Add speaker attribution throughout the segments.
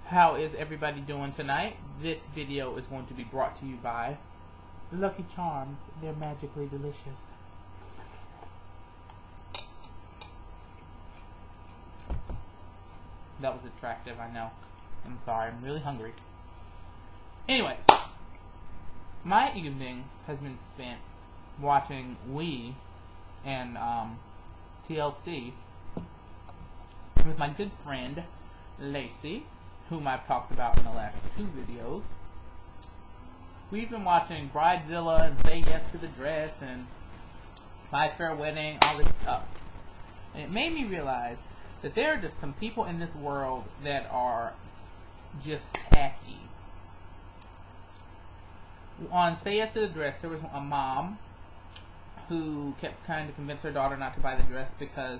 Speaker 1: How is everybody doing tonight? This video is going to be brought to you by Lucky Charms. They're magically delicious. That was attractive, I know. I'm sorry, I'm really hungry. Anyways, my evening has been spent watching We and TLC with my good friend Lacey, whom I've talked about in the last 2 videos. We've been watching Bridezilla and Say Yes to the Dress and My Fair Wedding, all this stuff. And it made me realize that there are just some people in this world that are just tacky. On Say Yes to the Dress, there was a mom who kept trying to convince her daughter not to buy the dress because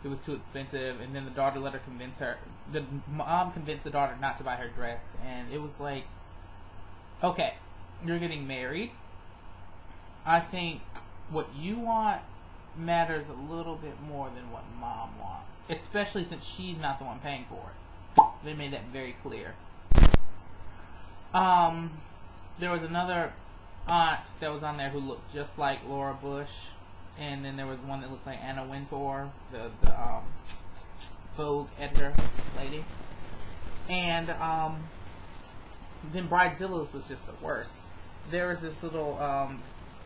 Speaker 1: it was too expensive, and then the daughter let her convince her. The mom convinced the daughter not to buy her dress, and it was like, okay, you're getting married. I think what you want matters a little bit more than what mom wants, especially since she's not the one paying for it. They made that very clear. There was another aunt that was on there who looked just like Laura Bush, and then there was one that looked like Anna Wintour, the Vogue editor lady. And then Bridezilla's was just the worst. There was this little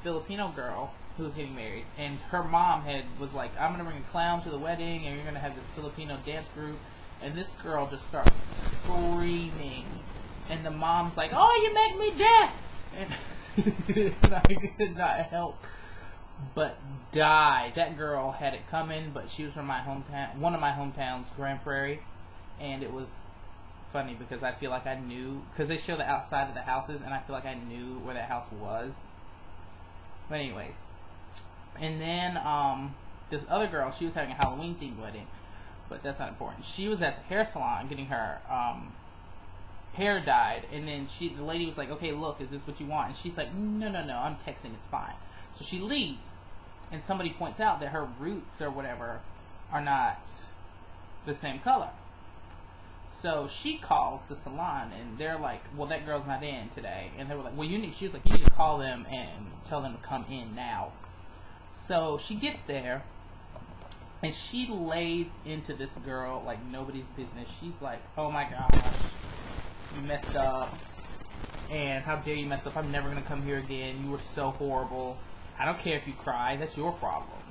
Speaker 1: Filipino girl who was getting married, and her mom was like, I'm going to bring a clown to the wedding, and you're going to have this Filipino dance group. And this girl just starts screaming, and the mom's like, oh, you make me deaf! And I could not help but die. That girl had it coming, but she was from my hometown, one of my hometowns, Grand Prairie, and it was funny because I feel like I knew, because they show the outside of the houses, and I feel like I knew where that house was. But anyways, and then this other girl, she was having a Halloween themed wedding, but that's not important. She was at the hair salon getting her hair dyed, and then the lady was like, okay, look, is this what you want? And she's like, no, I'm texting, it's fine. So she leaves, and somebody points out that her roots or whatever are not the same color. So she calls the salon, and they're like, well, that girl's not in today. And they were like, well, she was like, you need to call them and tell them to come in now. So she gets there, and she lays into this girl like nobody's business. She's like, oh my gosh, you messed up, and how dare you mess up, I'm never going to come here again, you were so horrible, I don't care if you cry, that's your problem.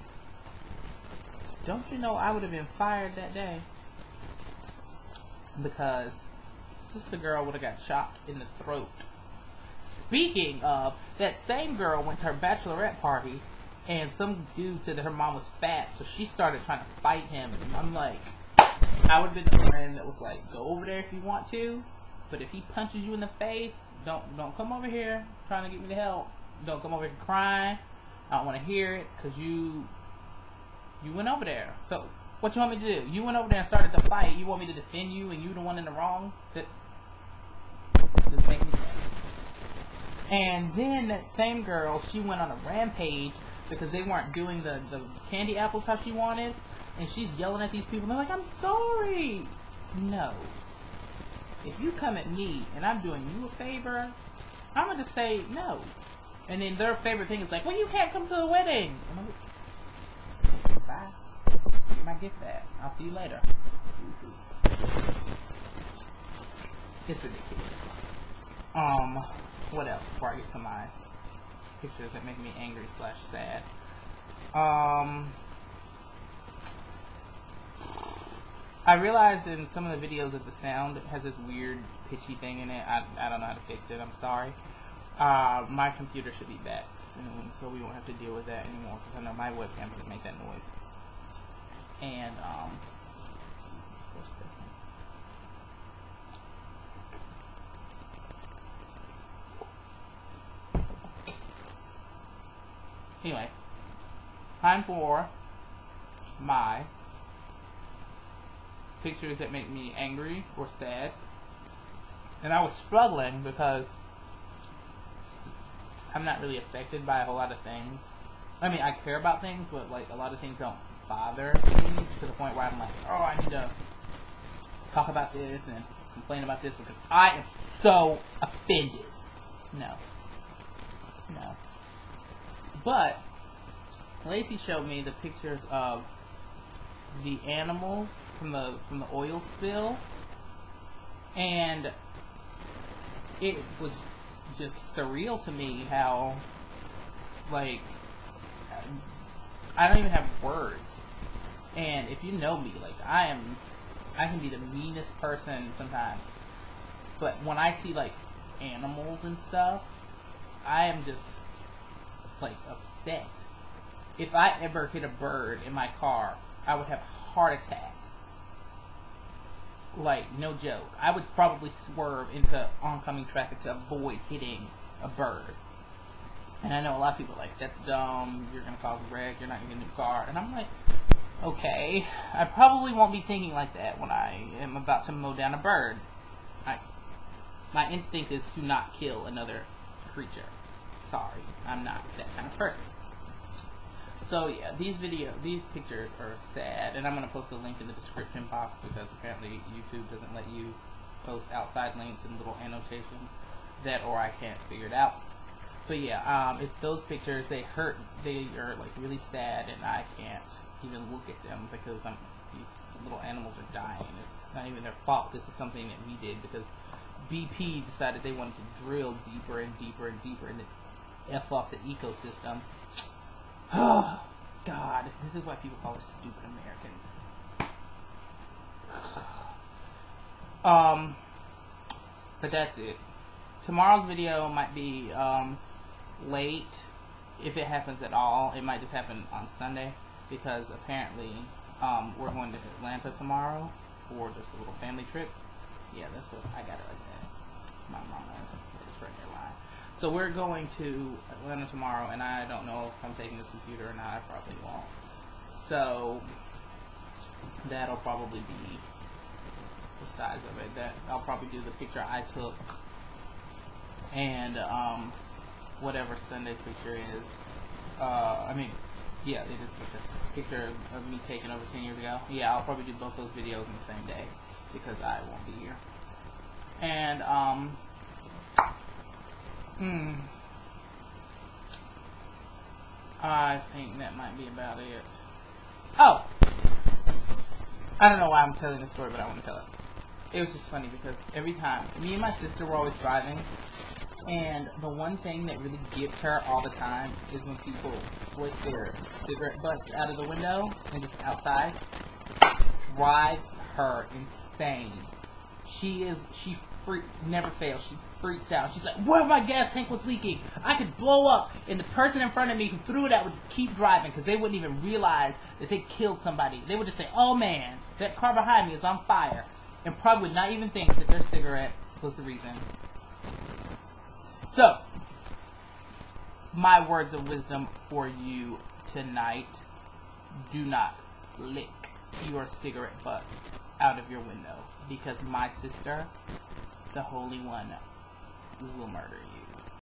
Speaker 1: Don't you know I would have been fired that day? Because sister girl would have got shot in the throat. Speaking of, that same girl went to her bachelorette party, and some dude said that her mom was fat, so she started trying to fight him, and I'm like, I would have been the friend that was like, go over there if you want to, but if he punches you in the face, don't come over here trying to get me to help. Don't come over here crying. I don't want to hear it, because you went over there. So what you want me to do? You went over there and started the fight. You want me to defend you, and you the one in the wrong? That doesn't make me sense. And then that same girl, she went on a rampage because they weren't doing the candy apples how she wanted, and she's yelling at these people. And they're like, I'm sorry. No. If you come at me and I'm doing you a favor, I'm going to say no. And then their favorite thing is like, well, you can't come to the wedding. And I'm like, bye. Get my gift back. I'll see you later. It's ridiculous. What else before I get to my pictures that make me angry / sad? I realized in some of the videos that the sound has this weird pitchy thing in it. I don't know how to fix it. I'm sorry. My computer should be back soon, so we won't have to deal with that anymore, because I know my webcam doesn't make that noise. And anyway, time for my pictures that make me angry or sad. And I was struggling because I'm not really affected by a whole lot of things. I mean, I care about things, but like a lot of things don't bother me to the point where I'm like, oh, I need to talk about this and complain about this because I am so offended. No. No. But Lacey showed me the pictures of the animals from the oil spill, and it was just surreal to me how, like, I don't even have words. And if you know me, like, I can be the meanest person sometimes, but when I see, like, animals and stuff, I am just, like, upset. If I ever hit a bird in my car, I would have a heart attack. Like, no joke. I would probably swerve into oncoming traffic to avoid hitting a bird. And I know a lot of people are like, that's dumb, you're gonna cause a wreck, you're not gonna get a new car. And I'm like, okay, I probably won't be thinking like that when I am about to mow down a bird. My instinct is to not kill another creature. Sorry, I'm not that kind of person. So yeah, these pictures are sad, and I'm gonna post a link in the description box because apparently YouTube doesn't let you post outside links and little annotations. That or I can't figure it out. But yeah, it's those pictures. They hurt. They are like really sad, and I can't even look at them because these little animals are dying. It's not even their fault. This is something that we did because BP decided they wanted to drill deeper and deeper and deeper and F off the ecosystem. Oh, God. This is why people call us stupid Americans. But that's it. Tomorrow's video might be, late. If it happens at all, it might just happen on Sunday. Because apparently, we're going to Atlanta tomorrow for just a little family trip. Yeah, that's what I got it like that. My mama is right here lying. So we're going to Atlanta tomorrow, and I don't know if I'm taking this computer or not. I probably won't. So that'll probably be the size of it. I'll probably do the picture I took, and whatever Sunday's picture is. Yeah, it is a picture of me taken over 10 years ago. Yeah, I'll probably do both those videos in the same day because I won't be here. And I think that might be about it. Oh! I don't know why I'm telling this story, but I want to tell it. It was just funny because every time, me and my sister were always driving, and the one thing that really gets her all the time is when people flick their cigarette butts out of the window and just outside. Drives her insane. She never fails. She freaks out. She's like, what if my gas tank was leaking? I could blow up, and the person in front of me who threw it out would just keep driving because they wouldn't even realize that they killed somebody. They would just say, oh man, that car behind me is on fire, and probably would not even think that their cigarette was the reason. So, my words of wisdom for you tonight: do not lick your cigarette butt out of your window, because my sister, the Holy One, will murder you.